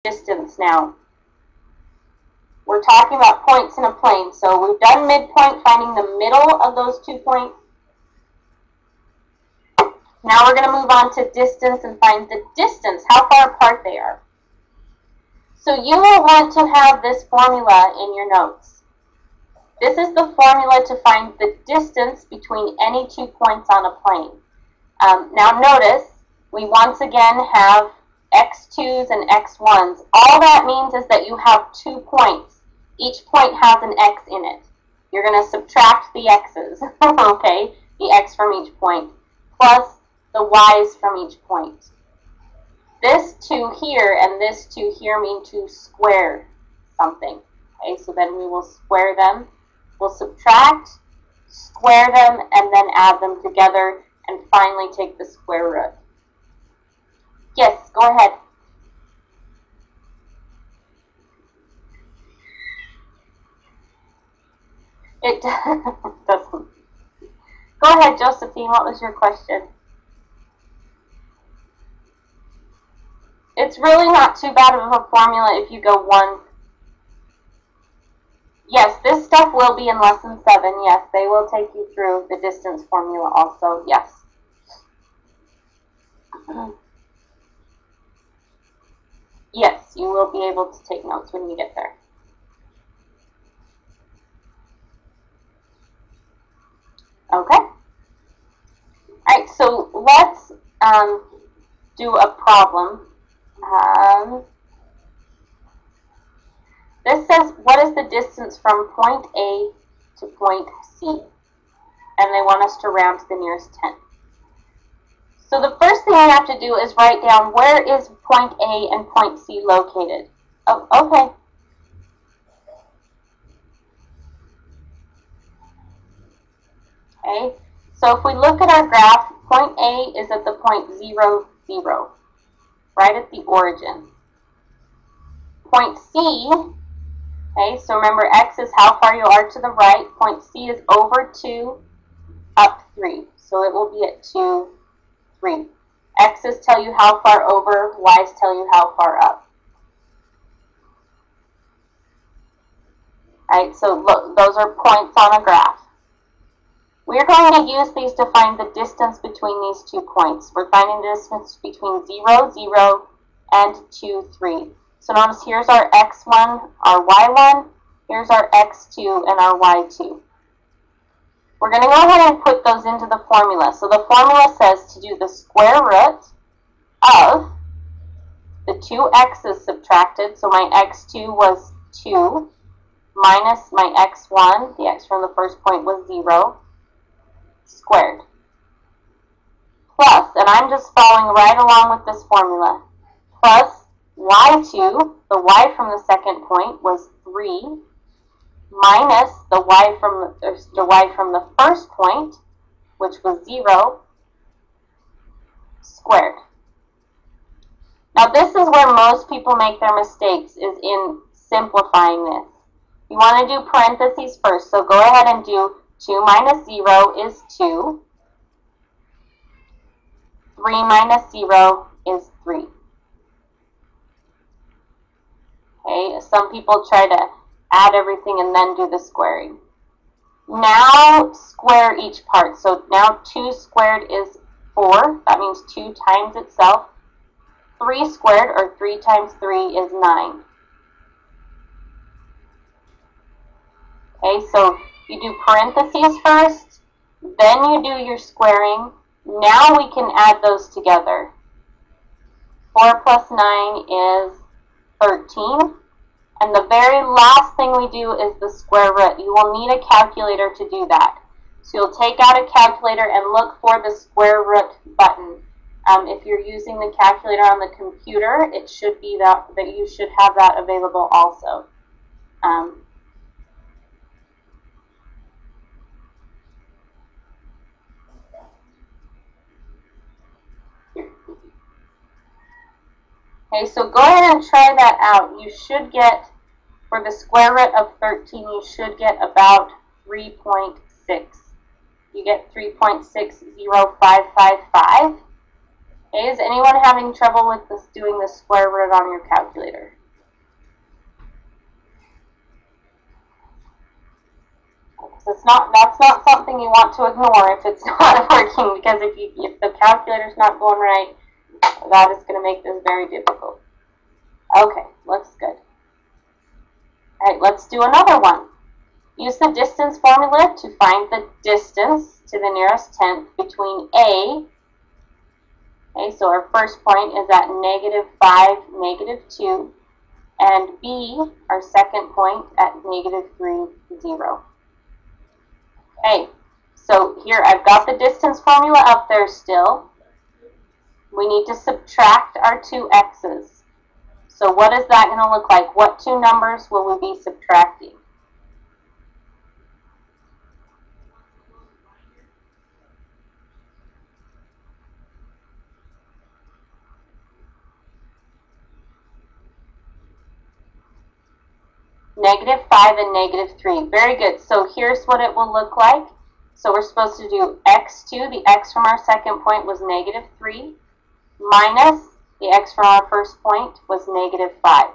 distance now. We're talking about points in a plane. So we've done midpoint, finding the middle of those 2 points. Now we're going to move on to distance and find the distance, how far apart they are. So you will want to have this formula in your notes. This is the formula to find the distance between any 2 points on a plane. Now notice, we once again have x2s and x1s. All that means is that you have 2 points. Each point has an x in it. You're going to subtract the x's, okay, the x from each point, plus the y's from each point. This 2 here and this 2 here mean to square something. Okay, so then we will square them. We'll subtract, square them, and then add them together, and finally take the square root. Yes, go ahead. It doesn't. Go ahead, Josephine. What was your question? It's really not too bad of a formula if you go 1. Yes, this stuff will be in lesson 7. Yes, they will take you through the distance formula also. Yes. Yes, you will be able to take notes when you get there. Okay. All right, so let's do a problem. This says, what is the distance from point A to point C? And they want us to round to the nearest 10. So the first thing we have to do is write down where is point A and point C located. Oh, okay. Okay, so if we look at our graph, point A is at the point 0, 0, right at the origin. Point C, okay, so remember x is how far you are to the right. Point C is over 2, up 3. So it will be at 2, 3. X's tell you how far over, Y's tell you how far up. All right, so look, those are points on a graph. We're going to use these to find the distance between these 2 points. We're finding the distance between 0, 0, and 2, 3. So notice here's our x1, our y1, here's our x2, and our y2. We're going to go ahead and put those into the formula. So the formula says to do the square root of the 2 x's subtracted. So my x2 was 2, minus my x1, the x from the first point was 0, squared. Plus, and I'm just following right along with this formula, plus y2, the y from the second point was 3, minus the y from the first point, which was 0, squared. Now this is where most people make their mistakes, is in simplifying this. You want to do parentheses first, so go ahead and do 2 minus 0 is 2. 3 minus 0 is 3. Okay, some people try to add everything and then do the squaring. Now square each part. So now 2 squared is 4. That means 2 times itself. 3 squared, or 3 times 3, is 9. Okay, so you do parentheses first, then you do your squaring. Now we can add those together. 4 plus 9 is 13. And the very last thing we do is the square root. You will need a calculator to do that. So you'll take out a calculator and look for the square root button. If you're using the calculator on the computer, it should be that you should have that available also. Okay, so go ahead and try that out. You should get, for the square root of 13, you should get about 3.6. You get 3.60555. Okay, is anyone having trouble with this, doing the square root on your calculator? That's not something you want to ignore if it's not working, because if the calculator's not going right, that is going to make this very difficult. Okay, looks good. All right, let's do another one. Use the distance formula to find the distance to the nearest tenth between A, okay, so our first point is at -5, -2, and B, our second point, at -3, 0. Okay, so here I've got the distance formula up there still. We need to subtract our two x's. So what is that going to look like? What two numbers will we be subtracting? -5 and -3. Very good. So here's what it will look like. So we're supposed to do x2, the x from our second point was -3, minus the x from our first point was -5.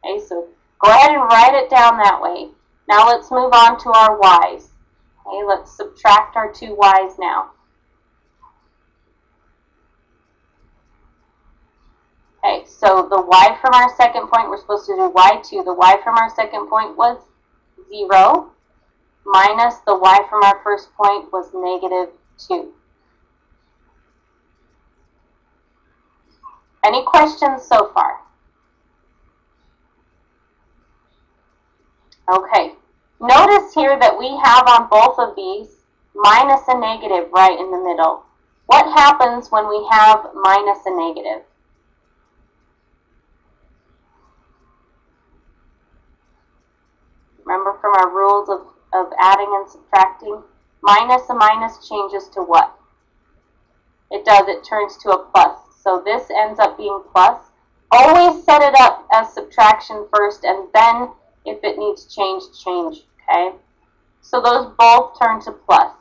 Okay, so go ahead and write it down that way. Now let's move on to our y's. Okay, let's subtract our two y's now. Okay, so the y from our second point, we're supposed to do y2. The y from our second point was 0, minus the y from our first point was -2. Any questions so far? Okay, notice here that we have on both of these minus a negative right in the middle. What happens when we have minus a negative? Remember from our rules of adding and subtracting? Minus a minus changes to what? It does, it turns to a plus. So this ends up being plus. Always set it up as subtraction first, and then if it needs change, okay? So those both turn to plus.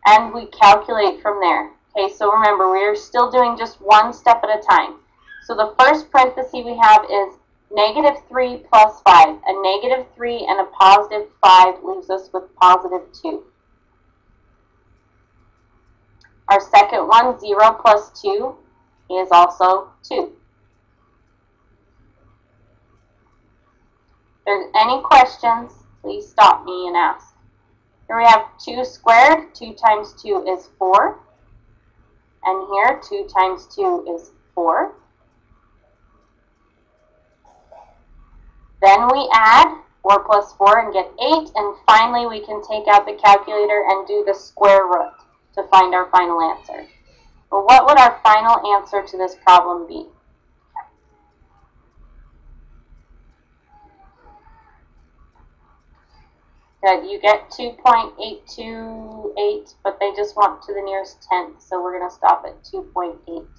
And we calculate from there. Okay, so remember, we're still doing just one step at a time. So the first parenthesis we have is -3 plus 5. A -3 and a +5 leaves us with +2. Our second one, 0 plus 2, is also 2. If there's any questions, please stop me and ask. Here we have 2 squared. 2 times 2 is 4. And here, 2 times 2 is 4. Then we add 4 plus 4 and get 8. And finally, we can take out the calculator and do the square root to find our final answer. Well, what would our final answer to this problem be? Good, you get 2.828, but they just want to the nearest tenth, so we're going to stop at 2.8.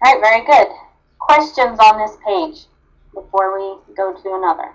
All right, very good. Questions on this page before we go to another?